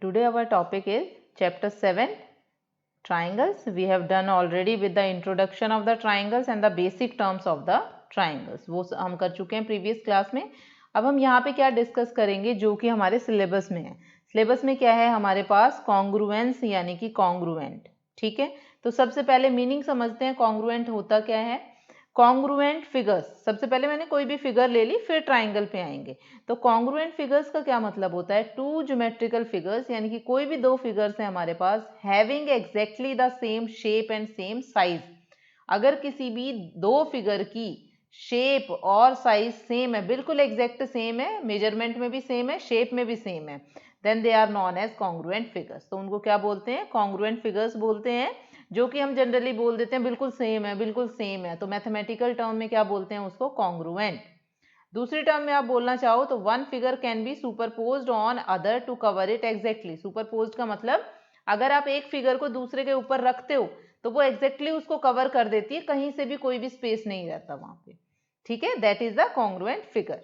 Today our topic is chapter 7 triangles. We have done already with the introduction of the triangles and the basic terms of the triangles. वो हम कर चुके हैं previous class में. अब हम यहाँ पे क्या डिस्कस करेंगे जो कि हमारे सिलेबस में है. सिलेबस में क्या है हमारे पास कॉन्ग्रुएंस यानी कि कॉन्ग्रुएंट. ठीक है, तो सबसे पहले मीनिंग समझते हैं कॉन्ग्रुएंट होता क्या है. कॉन्ग्रुएंट फिगर्स, सबसे पहले मैंने कोई भी फिगर ले ली फिर ट्राइंगल पे आएंगे. तो कॉन्ग्रुएंट फिगर्स का क्या मतलब होता है, टू ज्योमेट्रिकल फिगर्स यानी कि कोई भी दो फिगर्स हैं हमारे पास having exactly the same shape and same size. अगर किसी भी दो फिगर की शेप और साइज सेम है, बिल्कुल एग्जैक्ट सेम है, मेजरमेंट में भी सेम है, शेप में भी सेम है, then they are known as congruent figures. तो उनको क्या बोलते हैं, कॉन्ग्रुएंट फिगर्स बोलते हैं. जो कि हम जनरली बोल देते हैं बिल्कुल सेम है, बिल्कुल सेम है, तो मैथमेटिकल टर्म में क्या बोलते हैं उसको, कॉन्ग्रुएंट. दूसरी टर्म में आप बोलना चाहो तो one figure can be superposed on other to cover it exactly. Superposed का मतलब अगर आप एक फिगर को दूसरे के ऊपर रखते हो तो वो एग्जैक्टली उसको कवर कर देती है, कहीं से भी कोई भी स्पेस नहीं रहता वहां पे. ठीक है, that is the congruent figure.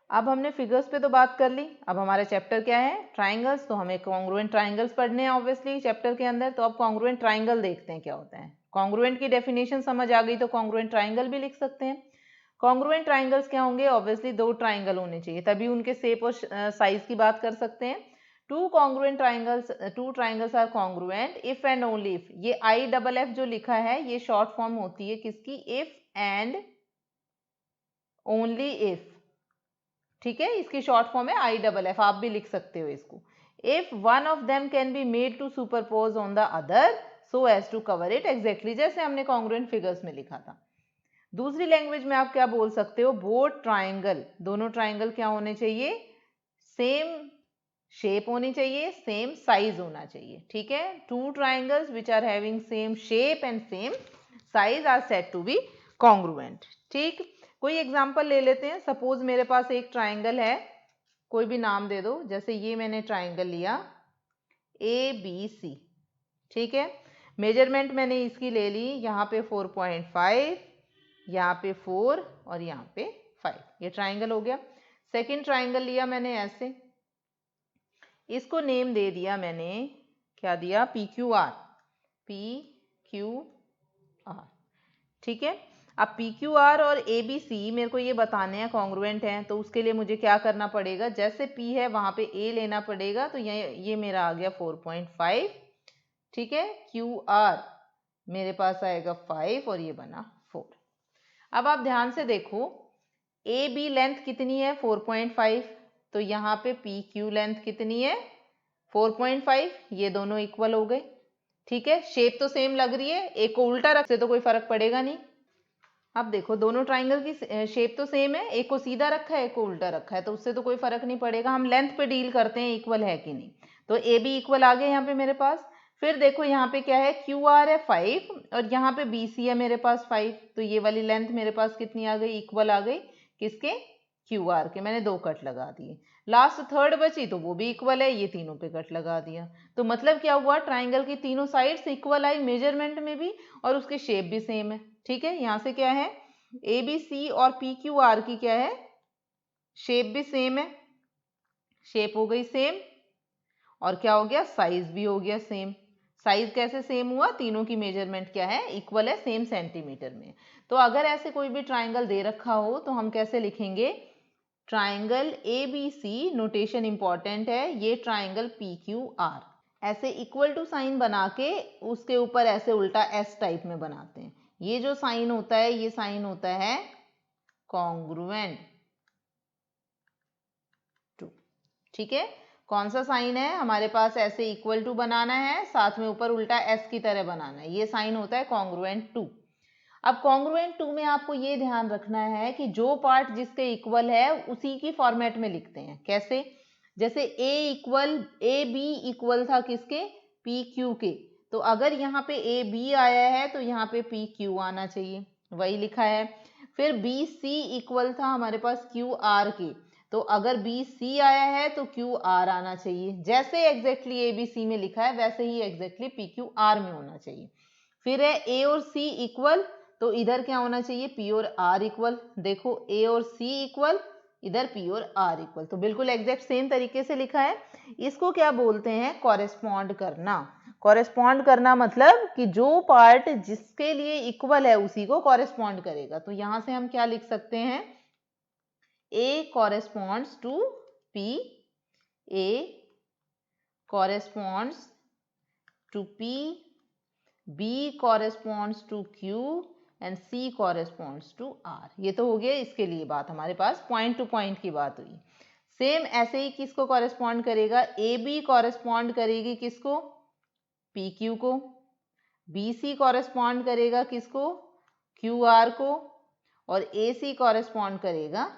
अब हमने फिगर्स पे तो बात कर ली. अब हमारा चैप्टर क्या है, ट्राइंगल्स. तो हमें कॉन्ग्रुएंट ट्राइंगल्स पढ़ने हैं ऑब्वियसली चैप्टर के अंदर. तो अब कॉन्ग्रुएंट ट्राइंगल देखते हैं क्या होता है. कॉन्ग्रुएंट की डेफिनेशन समझ आ गई तो कॉन्ग्रुएंट ट्राइंगल भी लिख सकते हैं. कॉन्ग्रुएंट ट्राइंगल्स क्या होंगे, ऑब्वियसली दो ट्राइंगल होने चाहिए तभी उनके शेप और साइज की बात कर सकते हैं. Two congruent triangles, two triangles are congruent if and only if. ये IFF जो लिखा है ये शॉर्ट फॉर्म होती है किसकी, इफ एंड ओनली इफ. ठीक है, इसकी शॉर्ट फॉर्म है IFF, आप भी लिख सकते हो इसको. If one of them can be made to superpose on the other so as to cover it exactly, जैसे हमने कॉन्ग्रुएंट फिगर्स में लिखा था. दूसरी लैंग्वेज में आप क्या बोल सकते हो, बोथ ट्राइंगल, दोनों ट्राइंगल क्या होने चाहिए, सेम शेप होनी चाहिए, सेम साइज होना चाहिए. ठीक है, two triangles which are having same shape and same size are said to be congruent. ठीक, कोई एग्जांपल ले लेते हैं. सपोज मेरे पास एक ट्राइंगल है, कोई भी नाम दे दो, जैसे ये मैंने ट्राइंगल लिया ABC. ठीक है, मेजरमेंट मैंने इसकी ले ली, यहाँ पे 4.5, यहाँ पे 4 और यहाँ पे 5. ये ट्राइंगल हो गया. सेकंड ट्राइंगल लिया मैंने ऐसे, इसको नेम दे दिया मैंने, क्या दिया, PQR. PQR. ठीक है, अब PQR और ABC मेरे को ये बताने हैं कॉन्ग्रुएंट हैं, तो उसके लिए मुझे क्या करना पड़ेगा, जैसे P है वहां पे A लेना पड़ेगा. तो ये मेरा आ गया 4.5. ठीक है, QR मेरे पास आएगा 5 और ये बना 4. अब आप ध्यान से देखो AB लेंथ कितनी है 4.5, तो यहाँ पे PQ लेंथ कितनी है 4.5, ये दोनों इक्वल हो गए. ठीक है, शेप तो सेम लग रही है, एक को उल्टा रख से तो कोई फर्क पड़ेगा नहीं. अब देखो दोनों ट्राइंगल की शेप तो सेम है, एक को सीधा रखा है एक को उल्टा रखा है, तो उससे तो कोई फर्क नहीं पड़ेगा. हम लेंथ पे डील करते हैं इक्वल है कि नहीं. तो AB इक्वल आ गए यहाँ पे मेरे पास. फिर देखो यहाँ पे क्या है, QR है 5 और यहाँ पे BC है मेरे पास 5. तो ये वाली लेंथ मेरे पास कितनी आ गई, इक्वल आ गई किसके, QR के. मैंने दो कट लगा दिए. लास्ट थर्ड बची तो वो भी इक्वल है, ये तीनों पे कट लगा दिया. तो मतलब क्या हुआ, ट्राइंगल की तीनों साइड्स इक्वल आई मेजरमेंट में भी और उसकी शेप भी सेम है. ठीक है, यहाँ से क्या है, ABC और PQR की क्या है, शेप भी सेम है, शेप हो गई सेम, और क्या हो गया, साइज भी हो गया सेम. साइज कैसे सेम हुआ, तीनों की मेजरमेंट क्या है, इक्वल है, सेम सेंटीमीटर में. तो अगर ऐसे कोई भी ट्राइंगल दे रखा हो तो हम कैसे लिखेंगे, ट्राइंगल ABC, नोटेशन इंपॉर्टेंट है, ये ट्राइंगल PQR. ऐसे इक्वल टू साइन बना के उसके ऊपर ऐसे उल्टा S टाइप में बनाते हैं. ये जो साइन होता है ये साइन होता है कॉन्ग्रुएंट टू. ठीक है, कौन सा साइन है हमारे पास, ऐसे इक्वल टू बनाना है, साथ में ऊपर उल्टा S की तरह बनाना है, ये साइन होता है कॉन्ग्रुएंट टू. अब कॉन्ग्रुएंट टू में आपको ये ध्यान रखना है कि जो पार्ट जिसके इक्वल है उसी की फॉर्मेट में लिखते हैं. कैसे, जैसे AB इक्वल था किसके, PQ के, तो अगर यहाँ पे AB आया है तो यहाँ पे PQ आना चाहिए, वही लिखा है. फिर BC इक्वल था हमारे पास QR के, तो अगर BC आया है तो QR आना चाहिए. जैसे एग्जैक्टली ABC में लिखा है वैसे ही एग्जैक्टली PQR में होना चाहिए. फिर है A और C इक्वल, तो इधर क्या होना चाहिए, P और R इक्वल. देखो A और C इक्वल, इधर P और R इक्वल, तो बिल्कुल एग्जैक्ट सेम तरीके से लिखा है। इसको क्या बोलते हैं? कॉरेस्पॉन्ड करना। कॉरेस्पॉन्ड करना मतलब कि जो पार्ट जिसके लिए इक्वल है उसी को कॉरेस्पॉन्ड करेगा। तो यहां से हम क्या लिख सकते हैं? A corresponds to P, A corresponds to P, B corresponds to Q and C corresponds to R। ये तो हो गया इसके लिए बात, हमारे पास पॉइंट टू पॉइंट की बात हुई। सेम ऐसे ही किसको कॉरेस्पॉन्ड करेगा? AB कॉरेस्पॉन्ड करेगी किसको? PQ को। BC कॉरेस्पॉन्ड करेगा किसको? QR को। और AC कॉरेस्पॉन्ड करेगा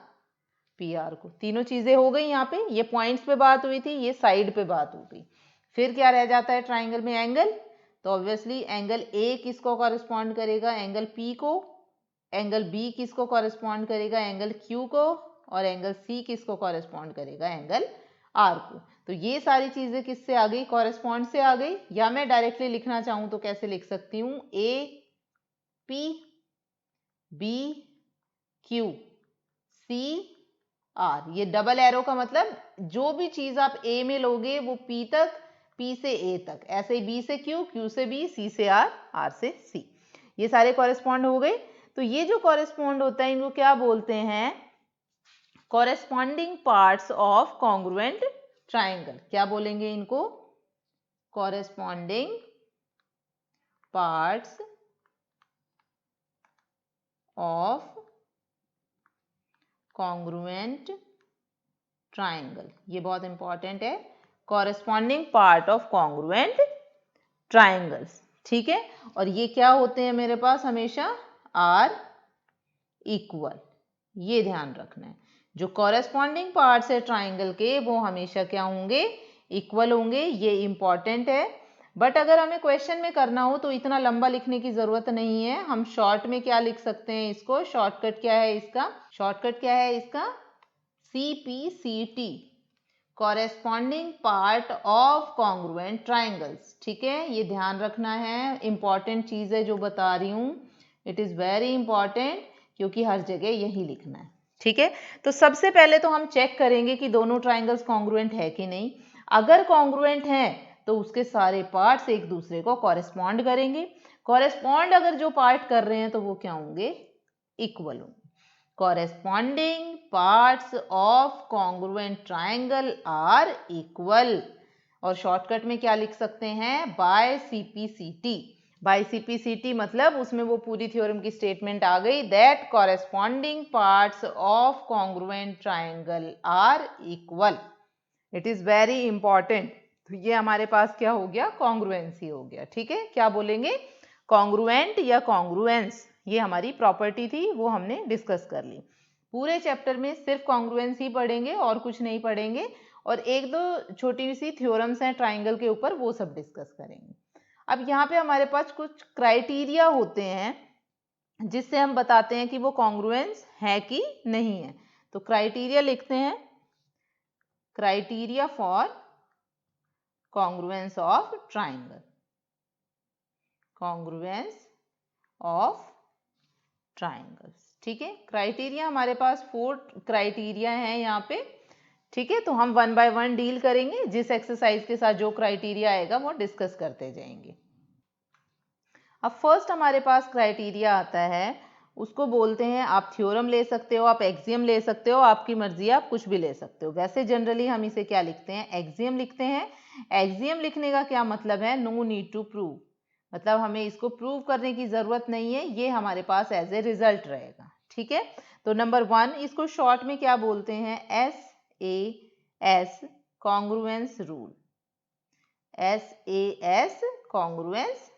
PR को। तीनों चीजें हो गई यहाँ पे, ये पॉइंट्स पे बात हुई थी, ये साइड पे बात हो गई। फिर क्या रह जाता है ट्राइंगल में? एंगल। तो ऑब्वियसली एंगल A किसको कॉरेस्पॉन्ड करेगा? एंगल P को। एंगल B किसको कॉरेस्पॉन्ड करेगा? एंगल Q को। और एंगल C किसको कॉरेस्पॉन्ड करेगा? एंगल R को। तो ये सारी चीजें किससे आ गई? कॉरेस्पॉन्ड से आ गई। या मैं डायरेक्टली लिखना चाहूं तो कैसे लिख सकती हूँ? A P B Q C R। ये डबल एरो का मतलब जो भी चीज आप A में लोगे वो P तक, P से A तक, ऐसे ही B से Q, Q से B, C से R, R से C, ये सारे कॉरेस्पॉन्ड हो गए। तो ये जो कॉरेस्पॉन्ड होता है इनको क्या बोलते हैं? Corresponding parts of congruent triangle. क्या बोलेंगे इनको? Corresponding parts of congruent triangle. ये बहुत इंपॉर्टेंट है, corresponding part of congruent triangles. ठीक है, और ये क्या होते हैं मेरे पास? हमेशा आर इक्वल, ये ध्यान रखना है। जो कॉरेस्पॉन्डिंग पार्ट्स है ट्राइंगल के वो हमेशा क्या होंगे? इक्वल होंगे। ये इंपॉर्टेंट है। बट अगर हमें क्वेश्चन में करना हो तो इतना लंबा लिखने की जरूरत नहीं है, हम शॉर्ट में क्या लिख सकते हैं इसको? शॉर्टकट क्या है इसका? शॉर्टकट क्या है इसका? CPCT, corresponding part of congruent triangles. ठीक है, ये ध्यान रखना है, इंपॉर्टेंट चीज है जो बता रही हूँ, इट इज वेरी इंपॉर्टेंट, क्योंकि हर जगह यही लिखना है। ठीक है, तो सबसे पहले तो हम चेक करेंगे कि दोनों ट्राइंगल्स कॉन्ग्रुएंट है कि नहीं। अगर कॉन्ग्रुएंट है तो उसके सारे पार्ट्स एक दूसरे को कॉरेस्पॉन्ड करेंगे। कॉरेस्पॉन्ड अगर जो पार्ट कर रहे हैं तो वो क्या होंगे? इक्वल होंगे। Corresponding parts of congruent triangle are equal। और शॉर्टकट में क्या लिख सकते हैं? by CPCT। by CPCT मतलब उसमें वो पूरी थ्योरम की स्टेटमेंट आ गई, that corresponding parts of congruent triangle are equal। it is very important। तो ये हमारे पास क्या हो गया? कॉन्ग्रुएंसी हो गया। ठीक है, क्या बोलेंगे? कॉन्ग्रुएंट या कॉन्ग्रुएंस, ये हमारी प्रॉपर्टी थी, वो हमने डिस्कस कर ली। पूरे चैप्टर में सिर्फ कॉन्ग्रुएंस ही पढ़ेंगे और कुछ नहीं पढ़ेंगे, और एक दो छोटी सी थ्योरम्स हैं ट्राइंगल के ऊपर, वो सब डिस्कस करेंगे। अब यहाँ पे हमारे पास कुछ क्राइटेरिया होते हैं जिससे हम बताते हैं कि वो कॉन्ग्रुएंस है कि नहीं है। तो क्राइटेरिया लिखते हैं, criteria for congruence of triangle, congruence of triangles. ठीक है, क्राइटेरिया हमारे पास 4 क्राइटेरिया हैं यहाँ पे। ठीक है, तो हम 1 बाय 1 डील करेंगे, जिस एक्सरसाइज के साथ जो क्राइटेरिया आएगा वो डिस्कस करते जाएंगे। अब फर्स्ट हमारे पास क्राइटेरिया आता है, उसको बोलते हैं, आप थ्योरम ले सकते हो, आप एक्सियम ले सकते हो, आपकी मर्जी, आप कुछ भी ले सकते हो। वैसे जनरली हम इसे क्या लिखते हैं? एक्सियम लिखते हैं। एक्सियम लिखने का क्या मतलब है? नो नीड टू प्रूव, मतलब हमें इसको प्रूव करने की जरूरत नहीं है, ये हमारे पास एज ए रिजल्ट रहेगा। ठीक है, तो नंबर 1, इसको शॉर्ट में क्या बोलते हैं? SAS congruence rule. SAS congruence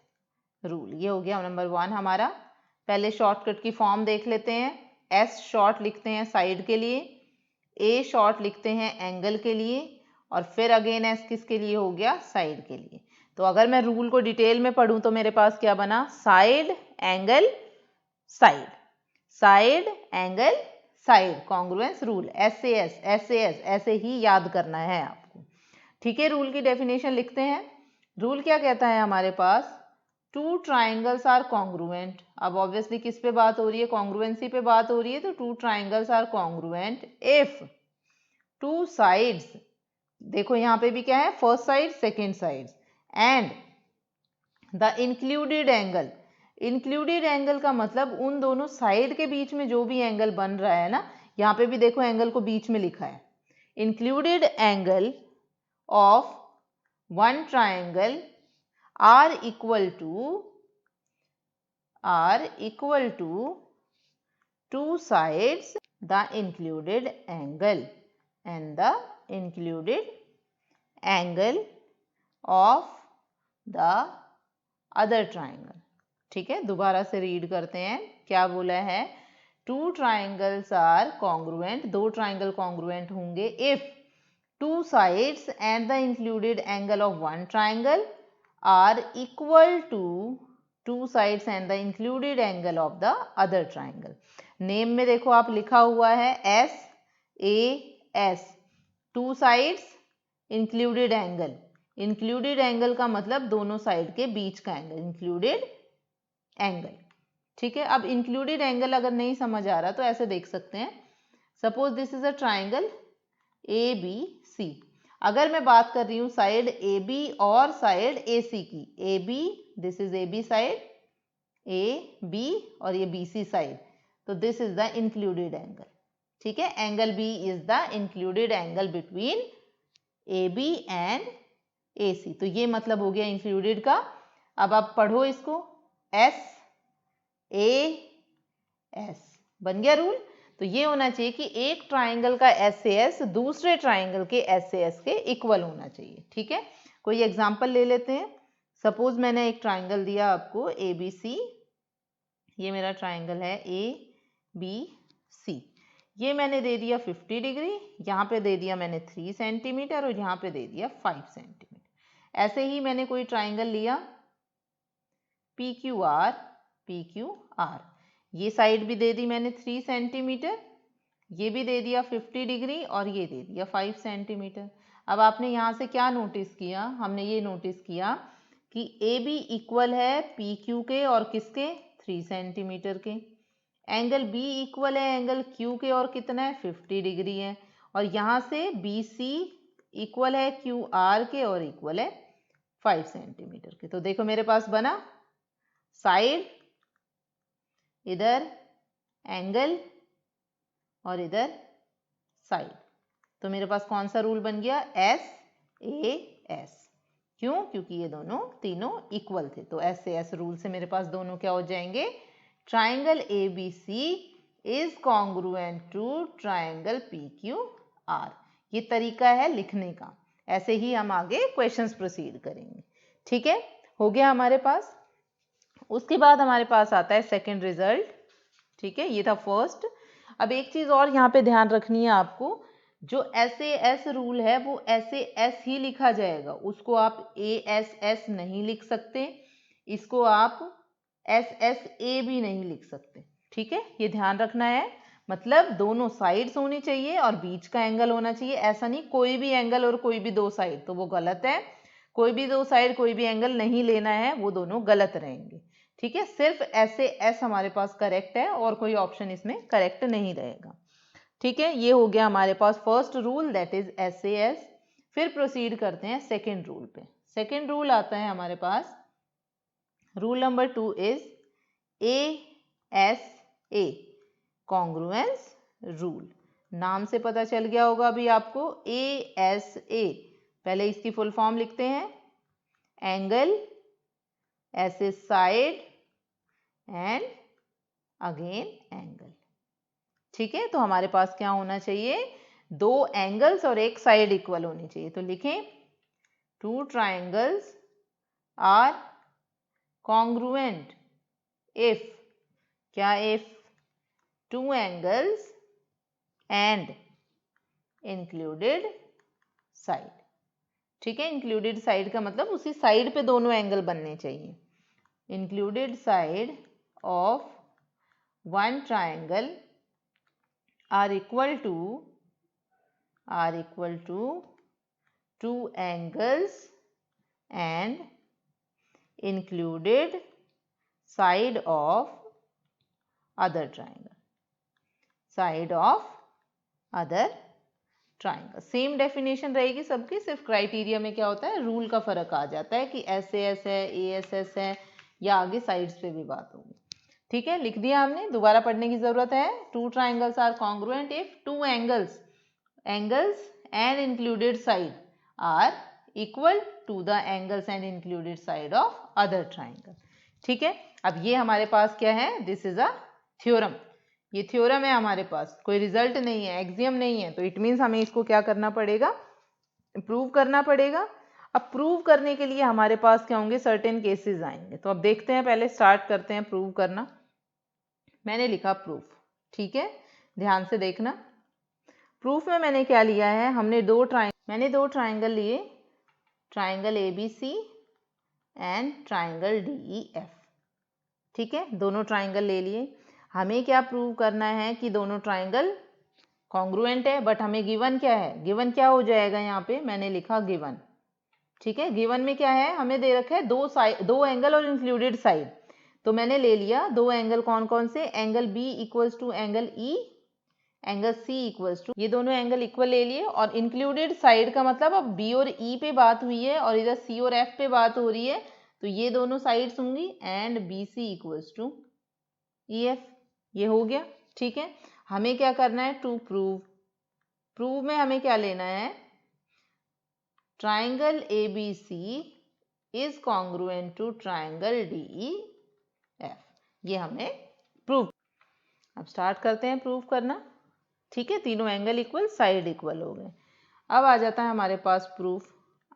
rule, ये हो गया नंबर 1 हमारा। पहले शॉर्टकट की फॉर्म देख लेते हैं। S शॉर्ट लिखते हैं साइड के लिए, A शॉर्ट लिखते हैं एंगल के लिए, और फिर अगेन S किसके लिए हो गया? साइड के लिए। तो अगर मैं रूल को डिटेल में पढ़ूं तो मेरे पास क्या बना? Side angle side, side angle side, congruence rule, SAS। ऐसे ही याद करना है आपको। ठीक है, रूल की डेफिनेशन लिखते हैं। रूल क्या कहता है हमारे पास? Two triangles are congruent. अब ऑब्वियसली किस पे बात हो रही है, कॉन्ग्रुएंसी पे बात हो रही है, तो two triangles are congruent if two sides, देखो यहाँ पे भी क्या है, first side second side, and the included angle, included angle का मतलब उन दोनों साइड के बीच में जो भी एंगल बन रहा है ना, यहाँ पे भी देखो एंगल को बीच में लिखा है, included angle of one triangle are equal to two sides the included angle and the included angle of the other triangle। ठीक है, दोबारा से रीड करते हैं, क्या बोला है, टू ट्राइंगल्स आर कॉन्ग्रुएंट, दो ट्राइंगल कॉन्ग्रुएंट होंगे if two sides and the included angle of one triangle are equal to two sides and the included angle of the other triangle. Name में देखो आप लिखा हुआ है S A S, two sides included angle, included angle का मतलब दोनों side के बीच का एंगल, इंक्लूडेड एंगल। ठीक है, अब इंक्लूडेड एंगल अगर नहीं समझ आ रहा तो ऐसे देख सकते हैं, suppose this is a triangle A B C, अगर मैं बात कर रही हूँ साइड ए बी और साइड ए सी की, A B, this is A B side, A B और ये बी सी साइड, तो this is the included angle. ठीक है, angle B is the included angle between A B and A C, तो ये मतलब हो गया इंक्लूडेड का। अब आप पढ़ो इसको, एस ए एस, बन गया रूल। तो ये होना चाहिए कि एक ट्राइंगल का एस ए एस दूसरे ट्राइंगल के एस ए एस के इक्वल होना चाहिए। ठीक है, कोई एग्जांपल ले लेते हैं, सपोज मैंने एक ट्राइंगल दिया आपको ए बी सी, ये मेरा ट्राइंगल है ए बी सी, ये मैंने दे दिया 50 डिग्री, यहाँ पे दे दिया मैंने 3 सेंटीमीटर और यहाँ पे दे दिया 5 सेंटीमीटर। ऐसे ही मैंने कोई ट्राइंगल लिया पी क्यू आर, ये साइड भी दे दी मैंने 3 सेंटीमीटर, ये भी दे दिया 50 डिग्री और ये दे दिया 5 सेंटीमीटर। अब आपने यहाँ से क्या नोटिस किया, हमने ये नोटिस किया कि ए बी इक्वल है पी क्यू के और किसके, 3 सेंटीमीटर के, एंगल बी इक्वल है एंगल क्यू के और कितना है, 50 डिग्री है, और यहाँ से बी सी इक्वल है क्यू आर के और इक्वल है 5 सेंटीमीटर के। तो देखो मेरे पास बना साइड, इधर एंगल और इधर साइड, तो मेरे पास कौन सा रूल बन गया, एस ए एस। क्यों, क्योंकि ये दोनों तीनों इक्वल थे, तो एस ए एस रूल से मेरे पास दोनों क्या हो जाएंगे, triangle A B C is congruent to triangle P Q R. ये तरीका है लिखने का, ऐसे ही हम आगे क्वेश्चंस प्रोसीड करेंगे। ठीक है, हो गया हमारे पास। उसके बाद हमारे पास आता है सेकंड रिजल्ट। ठीक है, ये था फर्स्ट। अब एक चीज और यहाँ पे ध्यान रखनी है आपको, जो एस ए एस रूल है वो एस ए एस ही लिखा जाएगा, उसको आप ए एस एस नहीं लिख सकते, इसको आप एस एस ए भी नहीं लिख सकते। ठीक है, ये ध्यान रखना है, मतलब दोनों साइड्स होनी चाहिए और बीच का एंगल होना चाहिए, ऐसा नहीं कोई भी एंगल और कोई भी दो साइड, तो वो गलत है, कोई भी दो साइड कोई भी एंगल नहीं लेना है, वो दोनों गलत रहेंगे। ठीक है, सिर्फ एस ए एस हमारे पास करेक्ट है और कोई ऑप्शन इसमें करेक्ट नहीं रहेगा। ठीक है, ये हो गया हमारे पास first rule, that is S A S. फिर प्रोसीड करते हैं सेकेंड रूल पे। सेकेंड रूल आता है हमारे पास, rule number 2 is A S A, congruence rule. नाम से पता चल गया होगा अभी आपको, ए एस ए, पहले इसकी फुल फॉर्म लिखते हैं, angle S A side and again angle. ठीक है, तो हमारे पास क्या होना चाहिए, दो एंगल्स और एक साइड इक्वल होनी चाहिए, तो लिखें two triangles are congruent if, क्या if, two angles and included side. ठीक है, इंक्लूडेड साइड का मतलब उसी साइड पे दोनों एंगल बनने चाहिए, included side of one triangle are equal to two angles and included side of other triangle, side of other triangle. Same definition रहेगी सबकी, सिर्फ क्राइटेरिया में क्या होता है, रूल का फर्क आ जाता है कि SAS है, ASS है, या आगे साइड्स पे भी बात होगी। ठीक है, लिख दिया हमने, दोबारा पढ़ने की जरूरत है। Two triangles are congruent if two angles and included side are equal to the angles and included side of other triangle. ठीक है, अब ये हमारे पास क्या है, दिस इज अ थ्योरम। ये थ्योरम है हमारे पास, कोई रिजल्ट नहीं है, एक्सियम नहीं है, तो इट मीन्स हमें इसको क्या करना पड़ेगा, प्रूव करना पड़ेगा। अब प्रूव करने के लिए हमारे पास क्या होंगे, सर्टेन केसेस आएंगे। तो अब देखते हैं, पहले स्टार्ट करते हैं प्रूव करना। मैंने लिखा प्रूफ, ठीक है, ध्यान से देखना। प्रूफ में मैंने क्या लिया है, मैंने दो ट्राइंगल लिए, triangle ABC and triangle DEF। ठीक है, दोनों ट्राइंगल ले लिए। हमें क्या प्रूव करना है कि दोनों ट्राइंगल कॉन्ग्रुएंट है, बट हमें गिवन क्या है, गिवन क्या हो जाएगा यहाँ पे, मैंने लिखा गिवन। ठीक है, गिवन में क्या है, हमें दे रखा है दो एंगल और इंक्लूडेड साइड। तो मैंने ले लिया दो एंगल, कौन कौन से, angle B equals to angle E, angle C equals to, ये दोनों एंगल इक्वल ले लिए। और इंक्लूडेड साइड का मतलब अब B और E पे बात हुई है और इधर C और F पे बात हो रही है, तो ये दोनों साइड्स होंगी and BC equals to EF। ये हो गया। ठीक है, हमें क्या करना है, टू प्रूव में हमें क्या लेना है, triangle ABC is congruent to triangle DEF। ये हमें प्रूव। अब स्टार्ट करते हैं प्रूव करना। ठीक है, तीनों एंगल इक्वल, साइड इक्वल हो गए। अब आ जाता है हमारे पास प्रूफ।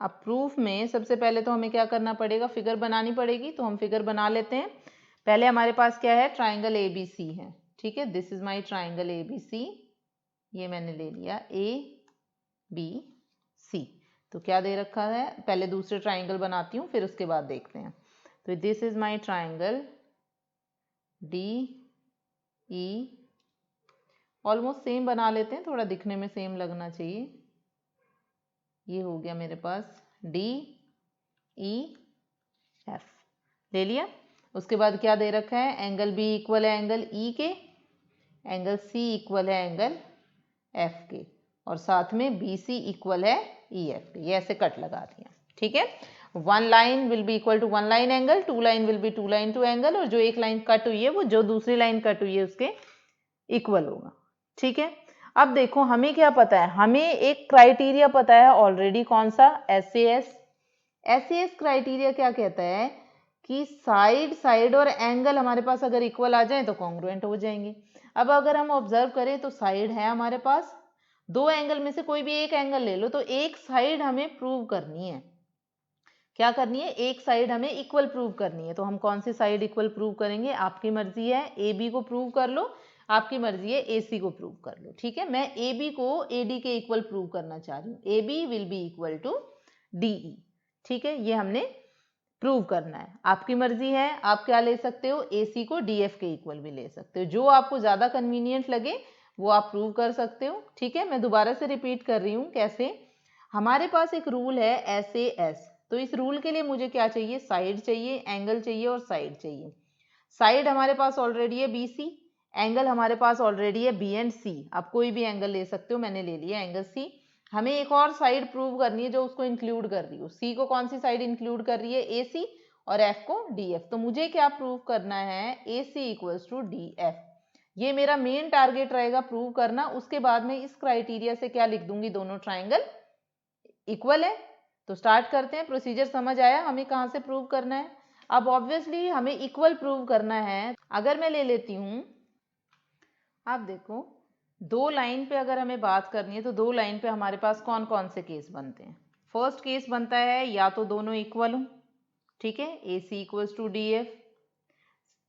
अब प्रूफ में सबसे पहले तो हमें क्या करना पड़ेगा, फिगर बनानी पड़ेगी। तो हम फिगर बना लेते हैं। पहले हमारे पास क्या है, ट्राइंगल ABC है। ठीक है, this is my triangle ABC। ये मैंने ले लिया ABC। तो क्या दे रखा है, पहले दूसरे ट्राइंगल बनाती हूँ, फिर उसके बाद देखते हैं। तो this is my triangle DE, almost same बना लेते हैं, थोड़ा दिखने में सेम लगना चाहिए। ये हो गया मेरे पास DEF, ले लिया। उसके बाद क्या दे रखा है, एंगल B इक्वल है एंगल E के, एंगल C इक्वल है एंगल F के, और साथ में BC इक्वल है EF के। ये ऐसे कट लगा दिया। ठीक है, one line will be equal to one line angle, two line will be two line two angle, और जो एक लाइन कट हुई है वो जो दूसरी लाइन कट हुई है उसके इक्वल होगा। ठीक है, अब देखो हमें क्या पता है, हमें एक क्राइटेरिया पता है ऑलरेडी, कौन सा, SAS क्राइटेरिया क्या कहता है कि साइड और एंगल हमारे पास अगर इक्वल आ जाए तो कॉन्ग्रुएंट हो जाएंगे। अब अगर हम ऑब्जर्व करें तो साइड है हमारे पास, दो एंगल में से कोई भी एक एंगल ले लो, तो एक साइड हमें प्रूव करनी है। क्या करनी है, एक साइड हमें इक्वल प्रूव करनी है। तो हम कौन सी साइड इक्वल प्रूव करेंगे, आपकी मर्जी है, AB को प्रूव कर लो, आपकी मर्जी है AC को प्रूव कर लो। ठीक है, मैं AB को AD के इक्वल प्रूव करना चाह रही हूँ, AB will be equal to DE। ठीक है, ये हमने प्रूव करना है, आपकी मर्जी है, आप क्या ले सकते हो, AC को DF के इक्वल भी ले सकते हो, जो आपको ज़्यादा कन्वीनियंट लगे वो आप प्रूव कर सकते हो। ठीक है, मैं दोबारा से रिपीट कर रही हूँ कैसे। हमारे पास एक रूल है SAS, तो इस रूल के लिए मुझे क्या चाहिए, साइड चाहिए, एंगल चाहिए और साइड चाहिए। साइड हमारे पास ऑलरेडी है BC, एंगल हमारे पास ऑलरेडी है B एंड C। आप कोई भी एंगल ले सकते हो, मैंने ले लिया एंगल C। हमें एक और साइड प्रूव करनी है जो उसको इंक्लूड कर रही हो। C को कौन सी साइड इंक्लूड कर रही है, AC, और F को DF। तो मुझे क्या प्रूव करना है, AC इक्वल्स टू DF। ये मेरा मेन टारगेट रहेगा प्रूव करना। उसके बाद में इस क्राइटेरिया से क्या लिख दूंगी, दोनों ट्राइंगल इक्वल है। तो स्टार्ट करते हैं, प्रोसीजर समझ आया हमें कहाँ से प्रूव करना है। अब ऑब्वियसली हमें इक्वल प्रूव करना है। अगर मैं ले लेती हूँ, आप देखो, दो लाइन पे अगर हमें बात करनी है तो दो लाइन पे हमारे पास कौन कौन से केस बनते हैं। फर्स्ट केस बनता है या तो दोनों इक्वल हो, ठीक है, AC इक्वल्स टू DF।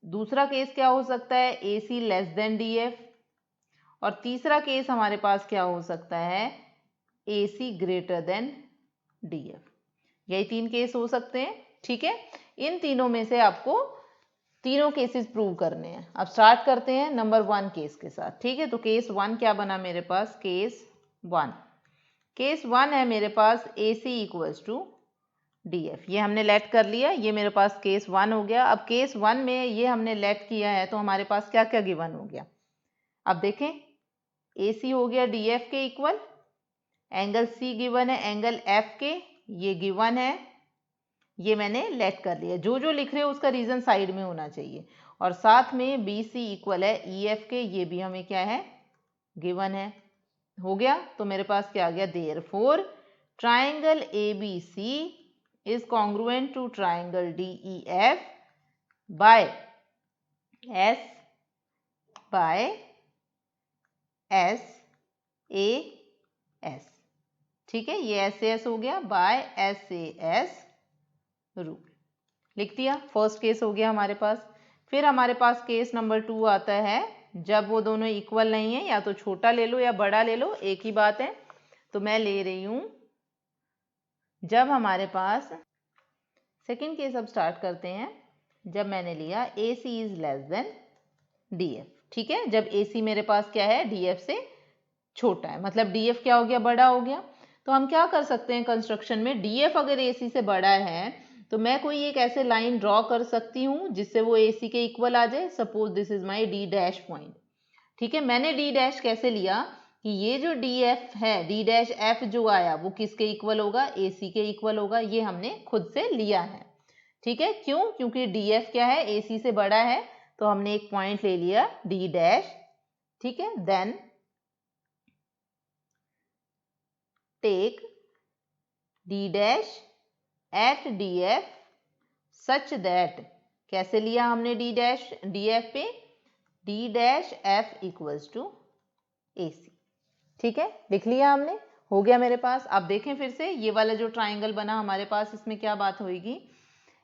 दूसरा केस क्या हो सकता है, AC लेस देन DF। और तीसरा केस हमारे पास क्या हो सकता है, AC ग्रेटर देन DF। यही तीन केस हो सकते हैं। ठीक है, इन तीनों में से आपको तीनों केसेस प्रूव करने हैं। अब स्टार्ट करते हैं नंबर 1 केस के साथ। ठीक है, तो केस 1 क्या बना मेरे पास, केस 1 है मेरे पास AC इक्वल्स टू DF। ये हमने लेट कर लिया, ये मेरे पास केस 1 हो गया। अब केस 1 में ये हमने लेट किया है तो हमारे पास क्या क्या गिवन हो गया। अब देखें, AC हो गया DF के इक्वल, एंगल C गिवन है एंगल F के, ये गिवन है, ये मैंने लेट कर लिया। जो जो लिख रहे हो उसका रीजन साइड में होना चाहिए। और साथ में BC इक्वल है EF के, ये भी हमें क्या है, गिवन है। हो गया, तो मेरे पास क्या आ गया, therefore triangle ABC is congruent to triangle DEF by S SAS। ठीक है, ये SAS हो गया बाय SAS रूल, लिख दिया। फर्स्ट केस हो गया हमारे पास। फिर हमारे पास केस नंबर 2 आता है, जब वो दोनों इक्वल नहीं है, या तो छोटा ले लो या बड़ा ले लो, एक ही बात है। तो मैं ले रही हूं, जब हमारे पास सेकेंड केस अब स्टार्ट करते हैं, जब मैंने लिया AC is less than DF। ठीक है, जब AC मेरे पास क्या है, DF से छोटा है, मतलब DF क्या हो गया, बड़ा हो गया। तो हम क्या कर सकते हैं कंस्ट्रक्शन में, DF अगर AC से बड़ा है तो मैं कोई एक ऐसे लाइन ड्रॉ कर सकती हूँ जिससे वो AC के इक्वल आ जाए। Suppose this is my D dash point. ठीक है, मैंने D डैश कैसे लिया कि ये जो DF है, D डैश F जो आया वो किसके इक्वल होगा, AC के इक्वल होगा। ये हमने खुद से लिया है। ठीक है, क्यों, क्योंकि DF क्या है, AC से बड़ा है, तो हमने एक पॉइंट ले लिया D डैश। ठीक है, then take D dash at DF such that, कैसे लिया हमने D डैश DF पे, D dash F equals to AC। ठीक है, लिख लिया हमने, हो गया मेरे पास। अब देखें फिर से, ये वाला जो ट्राइंगल बना हमारे पास, इसमें क्या बात होगी,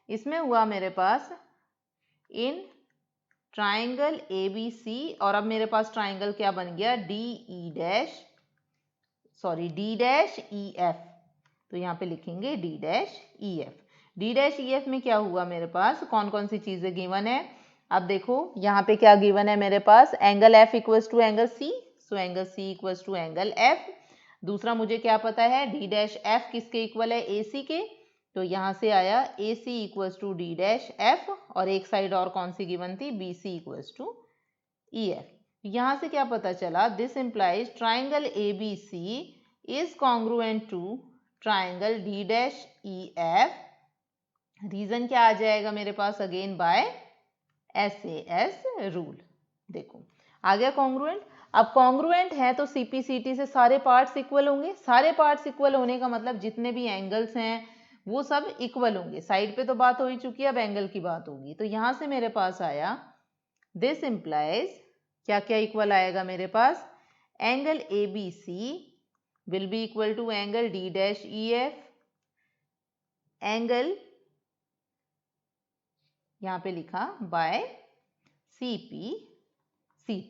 इसमें हुआ मेरे पास इन ट्राइंगल ABC, और अब मेरे पास ट्राइंगल क्या बन गया, D डैश EF। तो यहाँ पे लिखेंगे D dash EF। D dash EF में क्या हुआ, मेरे पास कौन कौन सी चीजें गिवन है। अब देखो यहाँ पे क्या गिवन है मेरे पास, angle F equals to angle C, so angle C equals to angle F। दूसरा मुझे क्या पता है, D डैश F किसके इक्वल है, AC के, तो यहाँ से आया AC equals to D dash F, और एक साइड और कौन सी गिवन थी, BC इक्वल्स टू EF। यहाँ से क्या पता चला, this implies triangle ABC is congruent to triangle D dash EF। Reason क्या आ जाएगा मेरे पास, अगेन बाय SAS रूल। देखो आ गया कॉन्ग्रुएंट। अब कॉन्ग्रुएंट है तो CPCT से सारे पार्ट्स इक्वल होंगे। सारे पार्ट्स इक्वल होने का मतलब जितने भी एंगल्स हैं वो सब इक्वल होंगे। साइड पे तो बात हो ही चुकी है, अब एंगल की बात होगी। तो यहाँ से मेरे पास आया, दिस इम्प्लाइज क्या क्या इक्वल आएगा मेरे पास, angle ABC will be equal to angle D dash EF, angle यहाँ पे लिखा बाय CPCT।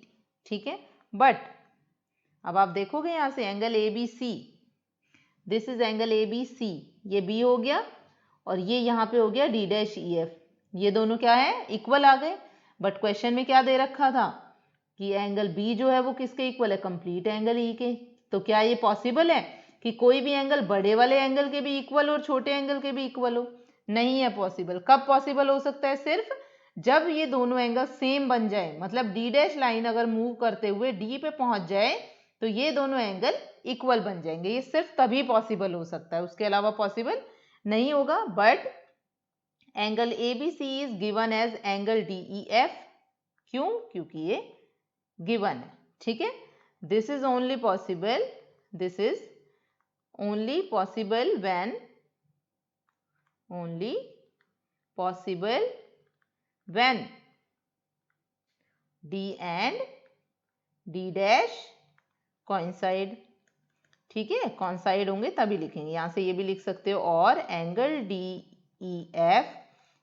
ठीक है, बट अब आप देखोगे यहाँ से angle ABC, this is angle ABC, ये B हो गया, और ये यहाँ पे हो गया D डैश EF। ये दोनों क्या है, इक्वल आ गए। बट क्वेश्चन में क्या दे रखा था कि एंगल B जो है वो किसके इक्वल है, कंप्लीट एंगल E के। तो क्या ये पॉसिबल है कि कोई भी एंगल बड़े वाले एंगल के भी इक्वल और छोटे एंगल के भी इक्वल हो, नहीं है पॉसिबल। कब पॉसिबल हो सकता है, सिर्फ जब ये दोनों एंगल सेम बन जाए, मतलब D डैश लाइन अगर मूव करते हुए D पे पहुंच जाए तो ये दोनों एंगल इक्वल बन जाएंगे। ये सिर्फ तभी पॉसिबल हो सकता है, उसके अलावा पॉसिबल नहीं होगा। But angle ABC is given as angle DEF, क्यों, क्योंकि ये गिवन है। ठीक है, this is only possible, this is only possible when D and D dash coincide। ठीक है, coincide होंगे तभी लिखेंगे। यहाँ से ये भी लिख सकते हो, और angle DEF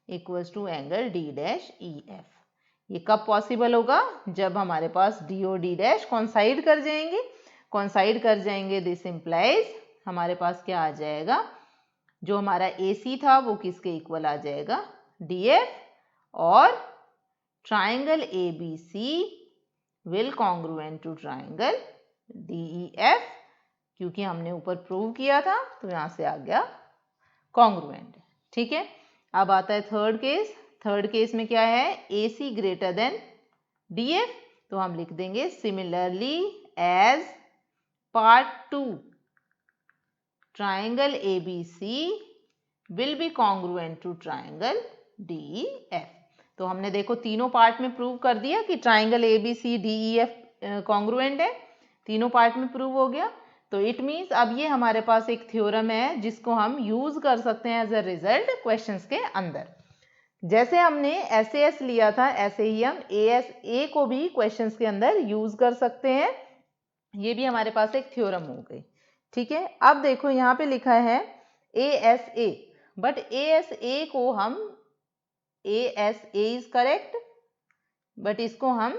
equals to angle D dash EF। ये कब पॉसिबल होगा, जब हमारे पास D और D डैश कॉन्साइड कर जाएंगे। कॉन्साइड कर जाएंगे, दिस इम्प्लाइज हमारे पास क्या आ जाएगा, जो हमारा AC था वो किसके इक्वल आ जाएगा, DF, और triangle ABC will congruent to triangle DEF, क्योंकि हमने ऊपर प्रूव किया था। तो यहाँ से आ गया कॉन्ग्रुएंट है। ठीक है, अब आता है थर्ड केस। थर्ड केस में क्या है, A C greater than D F, तो हम लिख देंगे similarly as part 2 triangle A B C will be congruent to triangle D F. तो हमने देखो तीनों पार्ट में प्रूव कर दिया कि triangle A B C D E F congruent है, तीनों पार्ट में प्रूव हो गया। तो इट मीन्स अब ये हमारे पास एक थ्योरम है जिसको हम यूज कर सकते हैं एज अ रिजल्ट क्वेश्चंस के अंदर। जैसे हमने SAS लिया था ऐसे ही हम ASA को भी क्वेश्चंस के अंदर यूज कर सकते हैं। ये भी हमारे पास एक थ्योरम हो गई। ठीक है, अब देखो यहाँ पे लिखा है ASA, बट ASA को हम ASA इज करेक्ट, बट इसको हम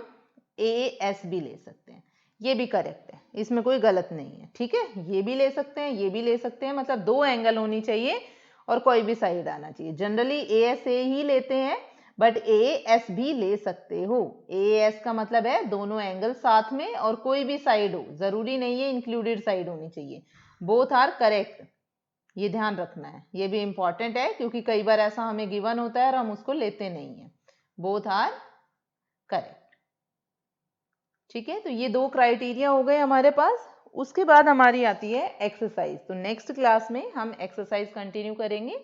AS भी ले सकते हैं, ये भी करेक्ट है, इसमें कोई गलत नहीं है। ठीक है, ये भी ले सकते हैं, ये भी ले सकते हैं, मतलब दो एंगल होनी चाहिए और कोई भी साइड आना चाहिए। जनरली ASA ही लेते हैं, बट AS भी ले सकते हो। AS का मतलब है दोनों एंगल साथ में और कोई भी साइड हो, जरूरी नहीं है इंक्लूडेड साइड होनी चाहिए। बोथ आर करेक्ट, ये ध्यान रखना है, ये भी इंपॉर्टेंट है क्योंकि कई बार ऐसा हमें गिवन होता है और हम उसको लेते नहीं है। Both are correct. ठीक है, तो ये दो क्राइटेरिया हो गए हमारे पास। उसके बाद हमारी आती है एक्सरसाइज। तो नेक्स्ट क्लास में हम एक्सरसाइज कंटिन्यू करेंगे।